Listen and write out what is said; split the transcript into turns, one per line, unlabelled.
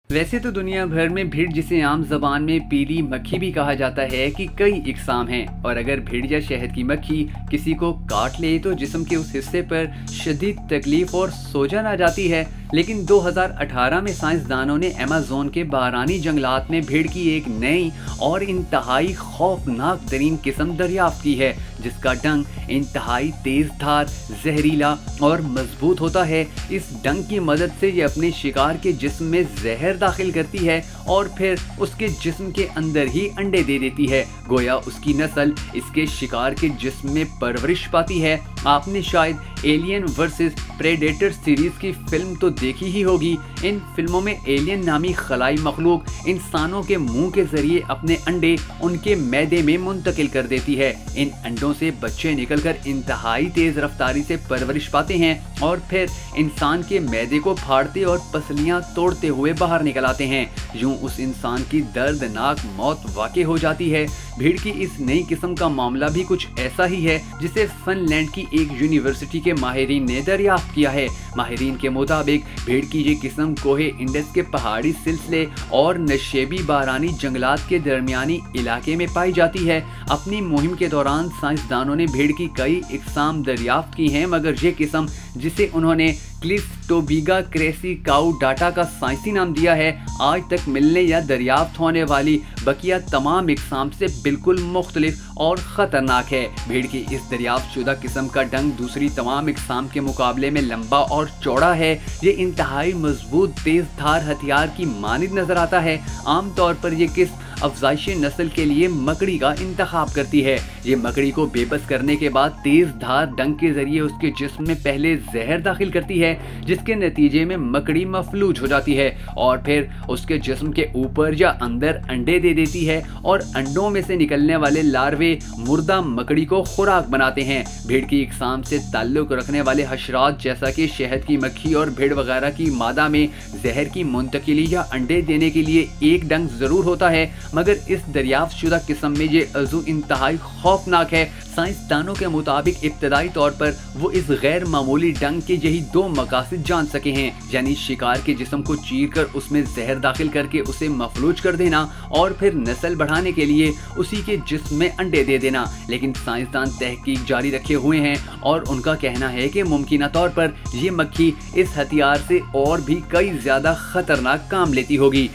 वैसे तो दुनिया भर में भीड़, जिसे आम जबान में पीली मक्खी भी कहा जाता है, कि कई इकसाम हैं। और अगर भीड़ या शहद की मक्खी किसी को काट ले तो जिस्म के उस हिस्से पर शदीद तकलीफ और सोजन आ जाती है। लेकिन 2018 में साइंसदानों ने अमेज़न के बारानी जंगलात में भीड़ की एक नई और इंतहाई खौफनाक तरीन किस्म दरियाफ्त की है, जिसका डंक इंतहाई तेज धार, जहरीला और मजबूत होता है। इस डंक की मदद से ये अपने शिकार के जिस्म में जहर दाखिल करती है और फिर उसके जिस्म के अंदर ही अंडे दे देती है। गोया उसकी नस्ल इसके शिकार के जिस्म में परवरिश पाती है। आपने शायद एलियन वर्सेस प्रेडेटर सीरीज की फिल्म तो देखी ही होगी। इन फिल्मों में एलियन नामी खलाई मखलूक इंसानों के मुंह के जरिए अपने अंडे उनके मैदे में मुंतकिल कर देती है। इन अंडों से बच्चे निकलकर इंतहाई तेज रफ्तारी से परवरिश पाते हैं और फिर इंसान के मैदे को फाड़ते और पसलियां तोड़ते हुए बाहर निकल आते हैं। यूं उस इंसान की दर्दनाक मौत वाक़ई हो जाती है। भीड़ की इस नई किस्म का मामला भी कुछ ऐसा ही है, जिसे फिनलैंड की एक यूनिवर्सिटी के माहिरीन ने दरियाफ्त किया है। माहिरीन के मुताबिक भीड़ की ये किस्म कोहे इंडस के पहाड़ी सिलसिले और नशेबी बारानी जंगलात के दरमियानी इलाके में पाई जाती है। अपनी मुहिम के दौरान साइंसदानों ने भीड़ की कई इकसाम दरियाफ्त की हैं, मगर ये किस्म, जिसे उन्होंने क्लिफ्टोबिगा क्रेसिकाउडाटा का साइंसी नाम दिया है, आज तक मिलने या दरियाफ्त होने वाली बकिया तमाम इकसाम से बिल्कुल मुख्तलिफ और ख़तरनाक है। भीड़ की इस दरियाफ्त शुदा किस्म का डंक दूसरी तमाम इकसाम के मुकाबले में लंबा और चौड़ा है। ये इंतहाई मजबूत तेज धार हथियार की मानिद नजर आता है। आमतौर पर यह किस्म अफजाइश नस्ल के लिए मकड़ी का इंतखाब करती है। ये मकड़ी को बेबस करने के बाद तेज धार डंक के जरिए उसके जिस्म में पहले जहर दाखिल करती है, जिसके नतीजे में मकड़ी मफलूज हो जाती है और फिर उसके जिस्म के ऊपर या अंदर अंडे दे देती है और अंडों में से निकलने वाले लार्वे मुर्दा मकड़ी को खुराक बनाते हैं। भीड़ की इकसाम से ताल्लुक रखने वाले हशरात जैसा कि शहद की मक्खी और भीड़ वगैरह की मादा में जहर की मुंतकिली या अंडे देने के लिए एक डंक जरूर होता है, मगर इस दरियाफ्त शुदा किस्म में ये अज़ू इंतहाई खौफनाक है। साइंसदानों के मुताबिक इब्तदाई तौर पर वो इस गैर मामूली डंक के यही दो मकासद जान सके हैं, यानी शिकार के जिस्म को चीर कर उसमें जहर दाखिल करके उसे मफलूज कर देना और फिर नस्ल बढ़ाने के लिए उसी के जिस्म में अंडे दे देना। लेकिन साइंसदान तहकीक जारी रखे हुए हैं और उनका कहना है कि मुमकिन तौर पर ये मक्खी इस हथियार से और भी कई ज्यादा खतरनाक काम लेती होगी।